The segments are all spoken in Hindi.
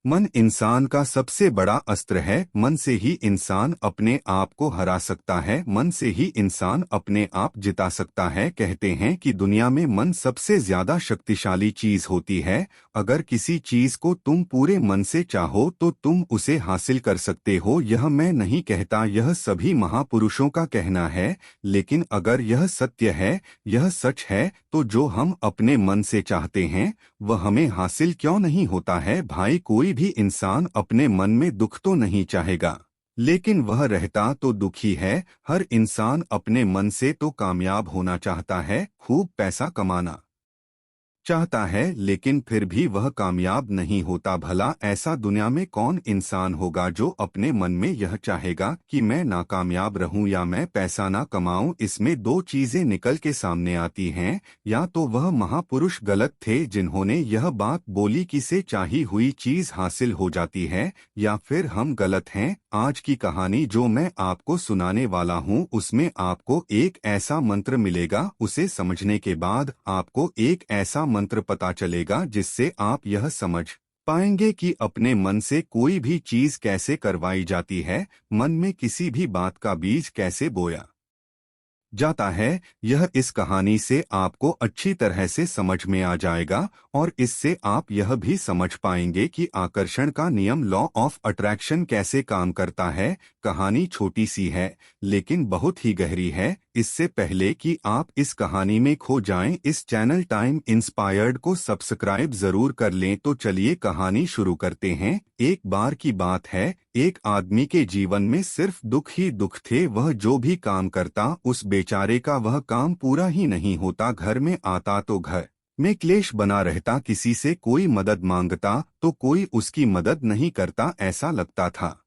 मन इंसान का सबसे बड़ा अस्त्र है। मन से ही इंसान अपने आप को हरा सकता है, मन से ही इंसान अपने आप जिता सकता है। कहते हैं कि दुनिया में मन सबसे ज्यादा शक्तिशाली चीज होती है। अगर किसी चीज को तुम पूरे मन से चाहो तो तुम उसे हासिल कर सकते हो। यह मैं नहीं कहता, यह सभी महापुरुषों का कहना है। लेकिन अगर यह सत्य है, यह सच है, तो जो हम अपने मन से चाहते हैं वह हमें हासिल क्यों नहीं होता है भाई। कोई भी इंसान अपने मन में दुख तो नहीं चाहेगा, लेकिन वह रहता तो दुखी है। हर इंसान अपने मन से तो कामयाब होना चाहता है, खूब पैसा कमाना चाहता है, लेकिन फिर भी वह कामयाब नहीं होता। भला ऐसा दुनिया में कौन इंसान होगा जो अपने मन में यह चाहेगा कि मैं नाकामयाब रहूं या मैं पैसा ना कमाऊं। इसमें दो चीजें निकल के सामने आती हैं। या तो वह महापुरुष गलत थे जिन्होंने यह बात बोली कि से चाही हुई चीज हासिल हो जाती है, या फिर हम गलत हैं। आज की कहानी जो मैं आपको सुनाने वाला हूं उसमें आपको एक ऐसा मंत्र मिलेगा। उसे समझने के बाद आपको एक ऐसा मंत्र पता चलेगा जिससे आप यह समझ पाएंगे कि अपने मन से कोई भी चीज कैसे करवाई जाती है, मन में किसी भी बात का बीज कैसे बोया जाता है। यह इस कहानी से आपको अच्छी तरह से समझ में आ जाएगा, और इससे आप यह भी समझ पाएंगे कि आकर्षण का नियम, लॉ ऑफ अट्रैक्शन, कैसे काम करता है। कहानी छोटी सी है लेकिन बहुत ही गहरी है। इससे पहले कि आप इस कहानी में खो जाएं, इस चैनल टाइम इंस्पायर्ड को सब्सक्राइब जरूर कर लें। तो चलिए कहानी शुरू करते हैं। एक बार की बात है, एक आदमी के जीवन में सिर्फ दुख ही दुख थे। वह जो भी काम करता उस बेचारे का वह काम पूरा ही नहीं होता। घर में आता तो घर में क्लेश बना रहता, किसी से कोई मदद मांगता तो कोई उसकी मदद नहीं करता। ऐसा लगता था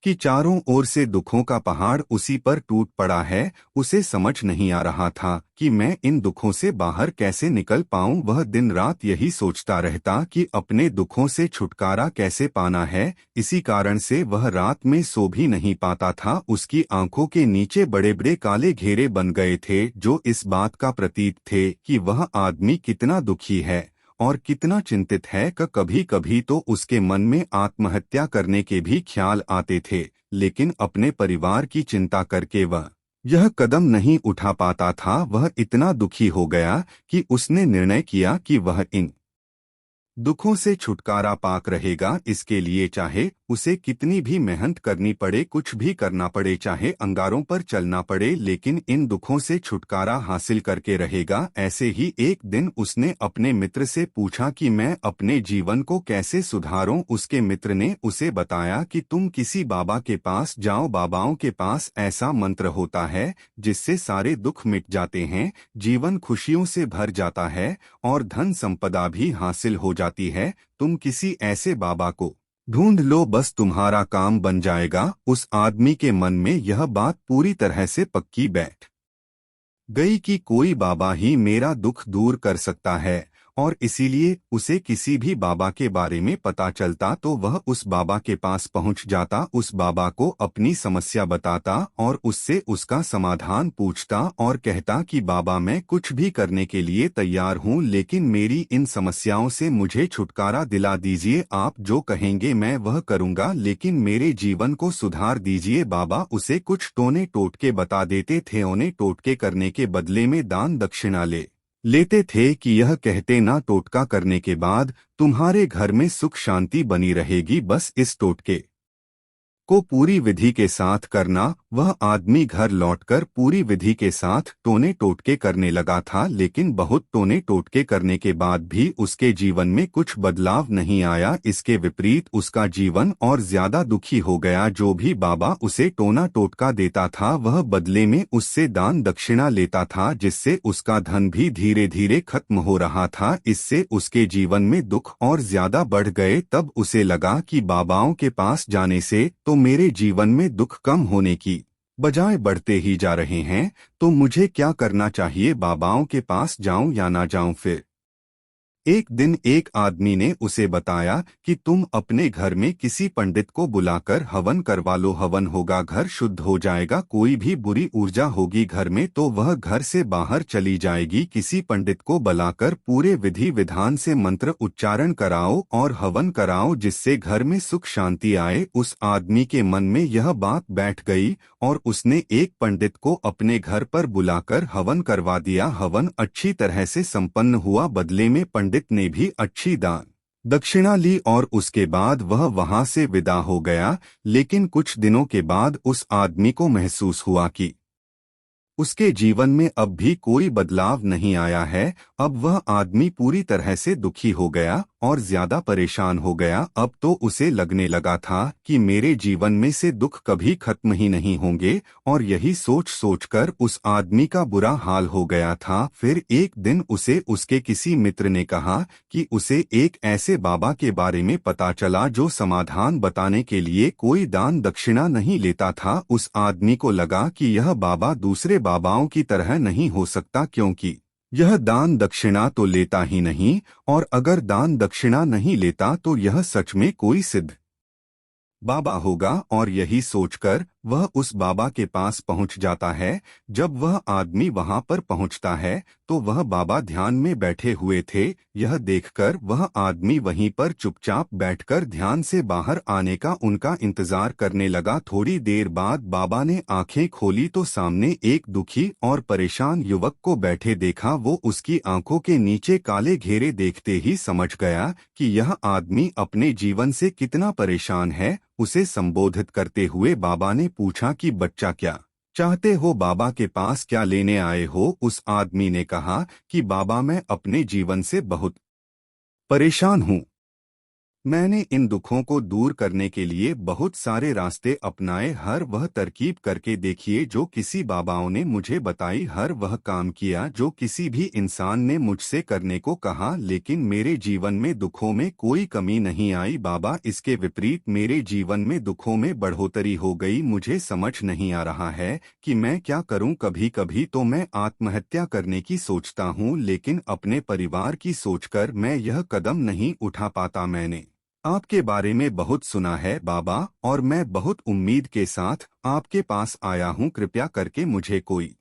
कि चारों ओर से दुखों का पहाड़ उसी पर टूट पड़ा है। उसे समझ नहीं आ रहा था कि मैं इन दुखों से बाहर कैसे निकल पाऊं। वह दिन रात यही सोचता रहता कि अपने दुखों से छुटकारा कैसे पाना है। इसी कारण से वह रात में सो भी नहीं पाता था। उसकी आंखों के नीचे बड़े बड़े काले घेरे बन गए थे, जो इस बात का प्रतीक थे कि वह आदमी कितना दुखी है और कितना चिंतित है। कभी कभी तो उसके मन में आत्महत्या करने के भी ख्याल आते थे, लेकिन अपने परिवार की चिंता करके वह यह कदम नहीं उठा पाता था। वह इतना दुखी हो गया कि उसने निर्णय किया कि वह इन दुखों से छुटकारा पाक रहेगा। इसके लिए चाहे उसे कितनी भी मेहनत करनी पड़े, कुछ भी करना पड़े, चाहे अंगारों पर चलना पड़े, लेकिन इन दुखों से छुटकारा हासिल करके रहेगा। ऐसे ही एक दिन उसने अपने मित्र से पूछा कि मैं अपने जीवन को कैसे सुधारूं। उसके मित्र ने उसे बताया कि तुम किसी बाबा के पास जाओ। बाबाओं के पास ऐसा मंत्र होता है जिससे सारे दुख मिट जाते हैं, जीवन खुशियों से भर जाता है और धन संपदा भी हासिल हो जाती है। तुम किसी ऐसे बाबा को ढूंढ लो, बस तुम्हारा काम बन जाएगा। उस आदमी के मन में यह बात पूरी तरह से पक्की बैठ गई कि कोई बाबा ही मेरा दुख दूर कर सकता है, और इसीलिए उसे किसी भी बाबा के बारे में पता चलता तो वह उस बाबा के पास पहुंच जाता, उस बाबा को अपनी समस्या बताता और उससे उसका समाधान पूछता और कहता कि बाबा मैं कुछ भी करने के लिए तैयार हूं, लेकिन मेरी इन समस्याओं से मुझे छुटकारा दिला दीजिए। आप जो कहेंगे मैं वह करूंगा, लेकिन मेरे जीवन को सुधार दीजिए। बाबा उसे कुछ टोने टोटके बता देते थे। ओने टोटके करने के बदले में दान दक्षिणा लेते थे कि यह कहते ना टोटका करने के बाद तुम्हारे घर में सुख शांति बनी रहेगी, बस इस टोटके को पूरी विधि के साथ करना। वह आदमी घर लौटकर पूरी विधि के साथ टोने टोटके करने लगा था, लेकिन बहुत टोने टोटके करने के बाद भी उसके जीवन में कुछ बदलाव नहीं आया। इसके विपरीत उसका जीवन और ज्यादा दुखी हो गया। जो भी बाबा उसे टोना टोटका देता था वह बदले में उससे दान दक्षिणा लेता था, जिससे उसका धन भी धीरे धीरे खत्म हो रहा था। इससे उसके जीवन में दुख और ज्यादा बढ़ गए। तब उसे लगा कि बाबाओं के पास जाने से तो मेरे जीवन में दुख कम होने की बजाय बढ़ते ही जा रहे हैं, तो मुझे क्या करना चाहिए? बाबाओं के पास जाऊं या ना जाऊं? फिर एक दिन एक आदमी ने उसे बताया कि तुम अपने घर में किसी पंडित को बुलाकर हवन करवा लो, हवन होगा घर शुद्ध हो जाएगा, कोई भी बुरी ऊर्जा होगी घर में तो वह घर से बाहर चली जाएगी। किसी पंडित को बुलाकर पूरे विधि विधान से मंत्र उच्चारण कराओ और हवन कराओ जिससे घर में सुख शांति आए। उस आदमी के मन में यह बात बैठ गई और उसने एक पंडित को अपने घर पर बुलाकर हवन करवा दिया। हवन अच्छी तरह से संपन्न हुआ, बदले में पंडित ने भी अच्छी दान दक्षिणा ली और उसके बाद वह वहां से विदा हो गया। लेकिन कुछ दिनों के बाद उस आदमी को महसूस हुआ कि उसके जीवन में अब भी कोई बदलाव नहीं आया है। अब वह आदमी पूरी तरह से दुखी हो गया और ज्यादा परेशान हो गया। अब तो उसे लगने लगा था कि मेरे जीवन में से दुख कभी खत्म ही नहीं होंगे और यही सोच सोचकर उस आदमी का बुरा हाल हो गया था। फिर एक दिन उसे उसके किसी मित्र ने कहा कि उसे एक ऐसे बाबा के बारे में पता चला जो समाधान बताने के लिए कोई दान दक्षिणा नहीं लेता था। उस आदमी को लगा कि यह बाबा दूसरे बाबाओं की तरह नहीं हो सकता, क्योंकि यह दान दक्षिणा तो लेता ही नहीं और अगर दान दक्षिणा नहीं लेता तो यह सच में कोई सिद्ध बाबा होगा। और यही सोचकर वह उस बाबा के पास पहुंच जाता है। जब वह आदमी वहां पर पहुंचता है तो वह बाबा ध्यान में बैठे हुए थे। यह देखकर वह आदमी वहीं पर चुपचाप बैठकर ध्यान से बाहर आने का उनका इंतजार करने लगा। थोड़ी देर बाद बाबा ने आंखें खोली तो सामने एक दुखी और परेशान युवक को बैठे देखा। वो उसकी आंखों के नीचे काले घेरे देखते ही समझ गया कि यह आदमी अपने जीवन से कितना परेशान है। उसे संबोधित करते हुए बाबा ने पूछा कि बच्चा क्या चाहते हो, बाबा के पास क्या लेने आए हो? उस आदमी ने कहा कि बाबा मैं अपने जीवन से बहुत परेशान हूँ। मैंने इन दुखों को दूर करने के लिए बहुत सारे रास्ते अपनाए, हर वह तरकीब करके देखिए जो किसी बाबाओं ने मुझे बताई, हर वह काम किया जो किसी भी इंसान ने मुझसे करने को कहा, लेकिन मेरे जीवन में दुखों में कोई कमी नहीं आई। बाबा इसके विपरीत मेरे जीवन में दुखों में बढ़ोतरी हो गई। मुझे समझ नहीं आ रहा है कि मैं क्या करूं। कभी कभी तो मैं आत्महत्या करने की सोचता हूं, लेकिन अपने परिवार की सोचकर मैं यह कदम नहीं उठा पाता। मैंने आपके बारे में बहुत सुना है बाबा और मैं बहुत उम्मीद के साथ आपके पास आया हूँ। कृपया करके मुझे कोई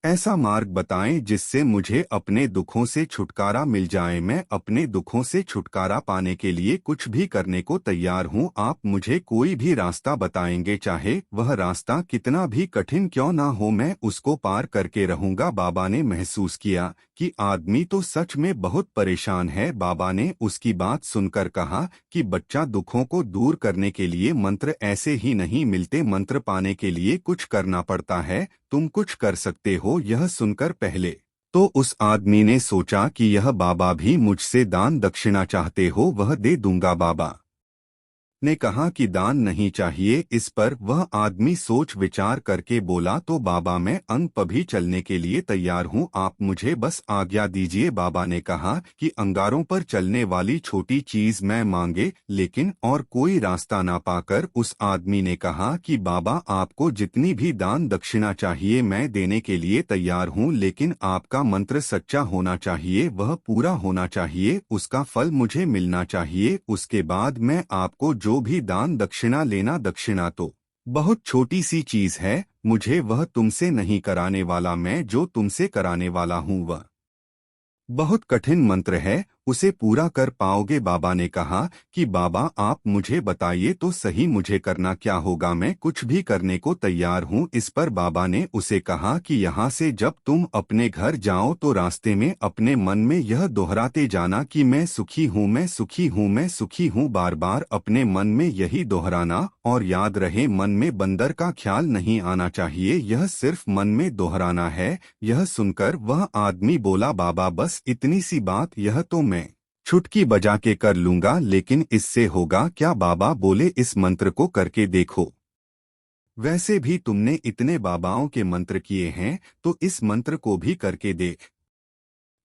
ऐसा मार्ग बताएं जिससे मुझे अपने दुखों से छुटकारा मिल जाए। मैं अपने दुखों से छुटकारा पाने के लिए कुछ भी करने को तैयार हूँ। आप मुझे कोई भी रास्ता बताएंगे, चाहे वह रास्ता कितना भी कठिन क्यों ना हो, मैं उसको पार करके रहूंगा। बाबा ने महसूस किया कि आदमी तो सच में बहुत परेशान है। बाबा ने उसकी बात सुनकर कहा कि बच्चा, दुखों को दूर करने के लिए मंत्र ऐसे ही नहीं मिलते, मंत्र पाने के लिए कुछ करना पड़ता है। तुम कुछ कर सकते हो। यह सुनकर पहले तो उस आदमी ने सोचा कि यह बाबा भी मुझसे दान दक्षिणा चाहते हो, वह दे दूंगा। बाबा ने कहा कि दान नहीं चाहिए। इस पर वह आदमी सोच विचार करके बोला, तो बाबा मैं अंग पर भी चलने के लिए तैयार हूँ, आप मुझे बस आज्ञा दीजिए। बाबा ने कहा कि अंगारों पर चलने वाली छोटी चीज मैं मांगे, लेकिन और कोई रास्ता ना पाकर उस आदमी ने कहा कि बाबा आपको जितनी भी दान दक्षिणा चाहिए मैं देने के लिए तैयार हूँ, लेकिन आपका मंत्र सच्चा होना चाहिए, वह पूरा होना चाहिए, उसका फल मुझे मिलना चाहिए। उसके बाद मैं आपको जो भी दान दक्षिणा लेना, दक्षिणा तो बहुत छोटी सी चीज है, मुझे वह तुमसे नहीं कराने वाला, मैं जो तुमसे कराने वाला हूँ वह बहुत कठिन मंत्र है, उसे पूरा कर पाओगे? बाबा ने कहा कि बाबा आप मुझे बताइए तो सही, मुझे करना क्या होगा, मैं कुछ भी करने को तैयार हूँ। इस पर बाबा ने उसे कहा कि यहाँ से जब तुम अपने घर जाओ तो रास्ते में अपने मन में यह दोहराते जाना कि मैं सुखी हूँ, मैं सुखी हूँ, मैं सुखी हूँ, बार बार अपने मन में यही दोहराना। और याद रहे, मन में बंदर का ख्याल नहीं आना चाहिए, यह सिर्फ मन में दोहराना है। यह सुनकर वह आदमी बोला, बाबा बस इतनी सी बात, यह तो मैं चुटकी बजा के कर लूंगा, लेकिन इससे होगा क्या? बाबा बोले, इस मंत्र को करके देखो, वैसे भी तुमने इतने बाबाओं के मंत्र किए हैं तो इस मंत्र को भी करके देख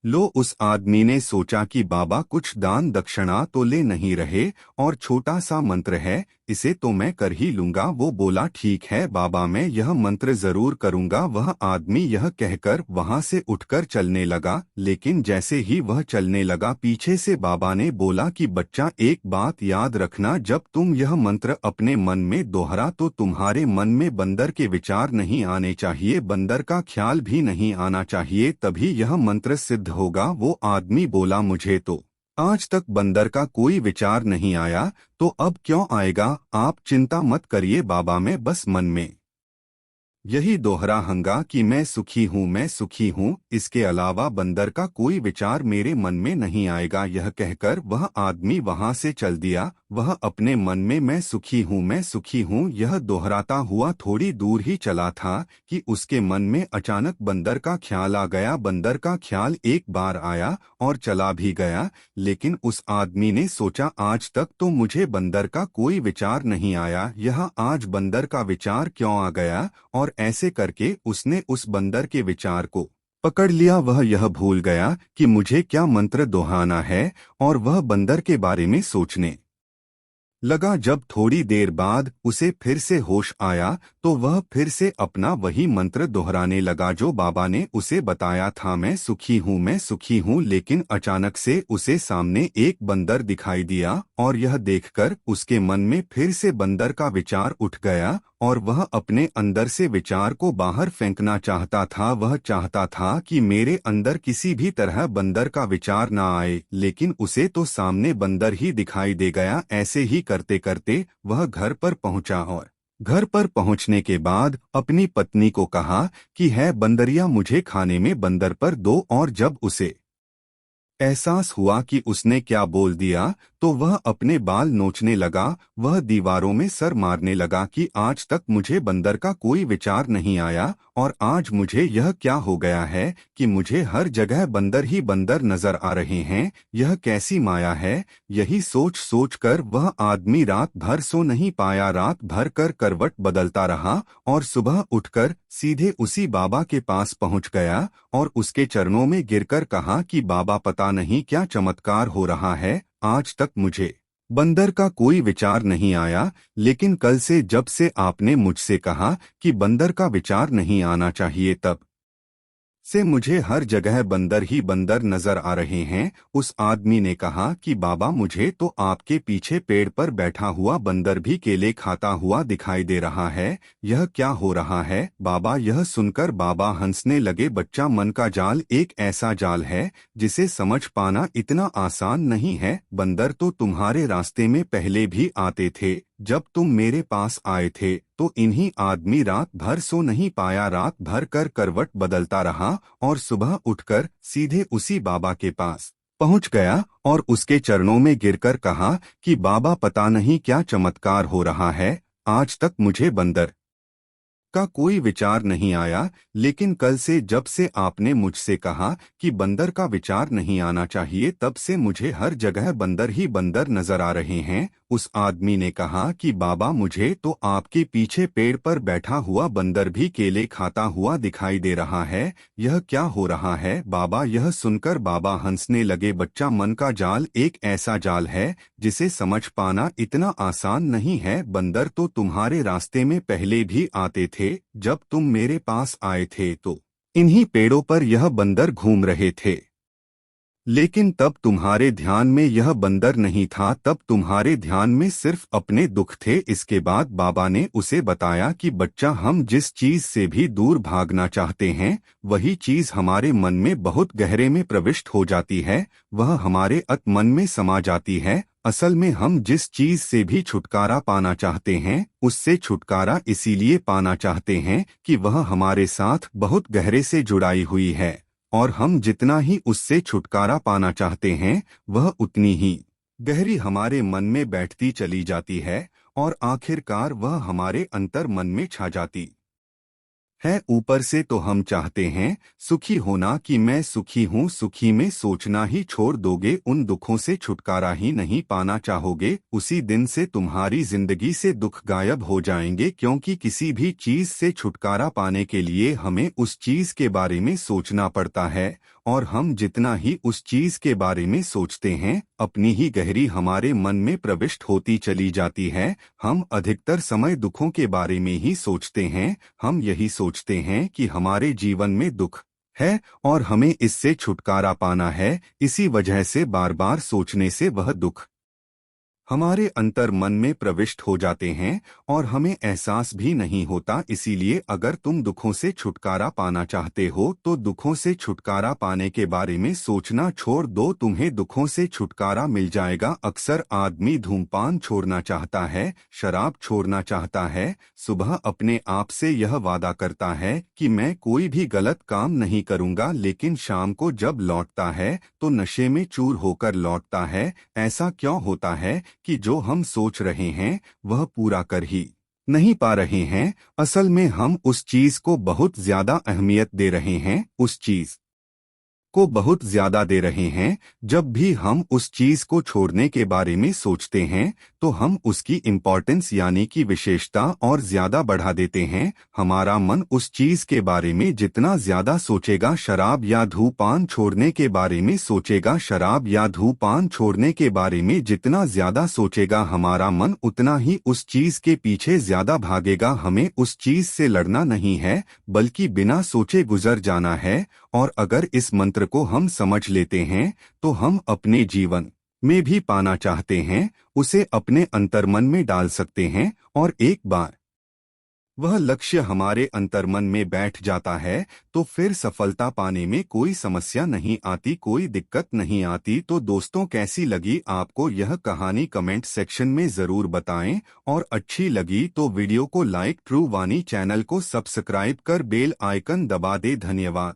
लो। उस आदमी ने सोचा कि बाबा कुछ दान दक्षिणा तो ले नहीं रहे और छोटा सा मंत्र है, इसे तो मैं कर ही लूंगा। वो बोला ठीक है बाबा, मैं यह मंत्र जरूर करूंगा। वह आदमी यह कहकर वहां से उठकर चलने लगा, लेकिन जैसे ही वह चलने लगा पीछे से बाबा ने बोला कि बच्चा, एक बात याद रखना, जब तुम यह मंत्र अपने मन में दोहरा तो तुम्हारे मन में बंदर के विचार नहीं आने चाहिए, बंदर का ख्याल भी नहीं आना चाहिए, तभी यह मंत्र सिद्ध होगा। वो आदमी बोला मुझे तो आज तक बंदर का कोई विचार नहीं आया, तो अब क्यों आएगा? आप चिंता मत करिए बाबा, मैं बस मन में यही दोहराऊंगा कि मैं सुखी हूँ, मैं सुखी हूँ, इसके अलावा बंदर का कोई विचार मेरे मन में नहीं आएगा। यह कहकर वह आदमी वहां से चल दिया। वह अपने मन में मैं सुखी हूँ, मैं सुखी हूँ यह दोहराता हुआ थोड़ी दूर ही चला था कि उसके मन में अचानक बंदर का ख्याल आ गया। बंदर का ख्याल एक बार आया और चला भी गया, लेकिन उस आदमी ने सोचा आज तक तो मुझे बंदर का कोई विचार नहीं आया, यह आज बंदर का विचार क्यों आ गया? और ऐसे करके उसने उस बंदर के विचार को पकड़ लिया। वह यह भूल गया कि मुझे क्या मंत्र दोहराना है, और वह बंदर के बारे में सोचने लगा। जब थोड़ी देर बाद उसे फिर से होश आया तो वह फिर से अपना वही मंत्र दोहराने लगा जो बाबा ने उसे बताया था, मैं सुखी हूँ, मैं सुखी हूँ। लेकिन अचानक से उसे सामने एक बंदर दिखाई दिया और यह देखकर उसके मन में फिर से बंदर का विचार उठ गया और वह अपने अंदर से विचार को बाहर फेंकना चाहता था। वह चाहता था कि मेरे अंदर किसी भी तरह बंदर का विचार ना आए, लेकिन उसे तो सामने बंदर ही दिखाई दे गया। ऐसे ही करते करते वह घर पर पहुंचा और घर पर पहुंचने के बाद अपनी पत्नी को कहा कि है बंदरिया, मुझे खाने में बंदर पर दो। और जब उसे एहसास हुआ कि उसने क्या बोल दिया तो वह अपने बाल नोचने लगा। वह दीवारों में सर मारने लगा कि आज तक मुझे बंदर का कोई विचार नहीं आया और आज मुझे यह क्या हो गया है कि मुझे हर जगह बंदर ही बंदर नजर आ रहे हैं, यह कैसी माया है? यही सोच सोच कर वह आदमी रात भर सो नहीं पाया। रात भर कर करवट बदलता रहा और सुबह उठकर सीधे उसी बाबा के पास पहुंच गया और उसके चरणों में गिरकर कहा कि बाबा, पता नहीं क्या चमत्कार हो रहा है, आज तक मुझे बंदर का कोई विचार नहीं आया, लेकिन कल से जब से आपने मुझसे कहा कि बंदर का विचार नहीं आना चाहिए, तब से मुझे हर जगह बंदर ही बंदर नजर आ रहे हैं। उस आदमी ने कहा कि बाबा, मुझे तो आपके पीछे पेड़ पर बैठा हुआ बंदर भी केले खाता हुआ दिखाई दे रहा है, यह क्या हो रहा है? बाबा यह सुनकर बाबा हंसने लगे। बच्चा, मन का जाल एक ऐसा जाल है जिसे समझ पाना इतना आसान नहीं है। बंदर तो तुम्हारे रास्ते में पहले भी आते थे। जब तुम मेरे पास आए थे तो इन्हीं आदमी रात भर सो नहीं पाया, रात भर कर करवट बदलता रहा और सुबह उठकर सीधे उसी बाबा के पास पहुंच गया और उसके चरणों में गिरकर कहा कि बाबा, पता नहीं क्या चमत्कार हो रहा है, आज तक मुझे बंदर का कोई विचार नहीं आया, लेकिन कल से जब से आपने मुझसे कहा कि बंदर का विचार नहीं आना चाहिए, तब से मुझे हर जगह बंदर ही बंदर नजर आ रहे हैं। उस आदमी ने कहा कि बाबा, मुझे तो आपके पीछे पेड़ पर बैठा हुआ बंदर भी केले खाता हुआ दिखाई दे रहा है, यह क्या हो रहा है? बाबा यह सुनकर बाबा हंसने लगे। बच्चा, मन का जाल एक ऐसा जाल है जिसे समझ पाना इतना आसान नहीं है। बंदर तो तुम्हारे रास्ते में पहले भी आते थे। जब तुम मेरे पास आए थे तो इन्हीं पेड़ों पर यह बंदर घूम रहे थे, लेकिन तब तुम्हारे ध्यान में यह बंदर नहीं था, तब तुम्हारे ध्यान में सिर्फ अपने दुख थे। इसके बाद बाबा ने उसे बताया कि बच्चा, हम जिस चीज से भी दूर भागना चाहते हैं वही चीज हमारे मन में बहुत गहरे में प्रविष्ट हो जाती है, वह हमारे मन में समा जाती है। असल में हम जिस चीज से भी छुटकारा पाना चाहते हैं उससे छुटकारा इसीलिए पाना चाहते हैं कि वह हमारे साथ बहुत गहरे से जुड़ाई हुई है, और हम जितना ही उससे छुटकारा पाना चाहते हैं वह उतनी ही गहरी हमारे मन में बैठती चली जाती है और आखिरकार वह हमारे अंतर मन में छा जाती है। ऊपर से तो हम चाहते हैं सुखी होना कि मैं सुखी हूँ, सुखी में सोचना ही छोड़ दोगे, उन दुखों से छुटकारा ही नहीं पाना चाहोगे, उसी दिन से तुम्हारी जिंदगी से दुख गायब हो जाएंगे। क्योंकि किसी भी चीज से छुटकारा पाने के लिए हमें उस चीज के बारे में सोचना पड़ता है और हम जितना ही उस चीज के बारे में सोचते हैं अपनी ही गहरी हमारे मन में प्रविष्ट होती चली जाती है। हम अधिकतर समय दुखों के बारे में ही सोचते हैं। हम यही सोचते हैं कि हमारे जीवन में दुख है और हमें इससे छुटकारा पाना है। इसी वजह से बार बार सोचने से वह दुख हमारे अंतर मन में प्रविष्ट हो जाते हैं और हमें एहसास भी नहीं होता। इसीलिए अगर तुम दुखों से छुटकारा पाना चाहते हो तो दुखों से छुटकारा पाने के बारे में सोचना छोड़ दो, तुम्हें दुखों से छुटकारा मिल जाएगा। अक्सर आदमी धूमपान छोड़ना चाहता है, शराब छोड़ना चाहता है, सुबह अपने आप से यह वादा करता है कि मैं कोई भी गलत काम नहीं करूंगा, लेकिन शाम को जब लौटता है तो नशे में चूर होकर लौटता है। ऐसा क्यों होता है कि जो हम सोच रहे हैं वह पूरा कर ही नहीं पा रहे हैं? असल में हम उस चीज को बहुत ज्यादा अहमियत दे रहे हैं, उस चीज को बहुत ज्यादा दे रहे हैं। जब भी हम उस चीज को छोड़ने के बारे में सोचते हैं तो हम उसकी इम्पोर्टेंस यानी कि विशेषता और ज्यादा बढ़ा देते हैं। हमारा मन उस चीज के बारे में जितना ज्यादा सोचेगा, शराब या धूमपान छोड़ने के बारे में सोचेगा, शराब या धूमपान छोड़ने के बारे में जितना ज्यादा सोचेगा, हमारा मन उतना ही उस चीज के पीछे ज्यादा भागेगा। हमें उस चीज से लड़ना नहीं है बल्कि बिना सोचे गुजर जाना है। और अगर इस मंत्र को हम समझ लेते हैं तो हम अपने जीवन में भी पाना चाहते हैं उसे अपने अंतर्मन में डाल सकते हैं। और एक बार वह लक्ष्य हमारे अंतर्मन में बैठ जाता है तो फिर सफलता पाने में कोई समस्या नहीं आती, कोई दिक्कत नहीं आती। तो दोस्तों, कैसी लगी आपको यह कहानी कमेंट सेक्शन में ज़रूर बताएं और अच्छी लगी तो वीडियो को लाइक, ट्रू वाणी चैनल को सब्सक्राइब कर बेल आइकन दबा दे। धन्यवाद।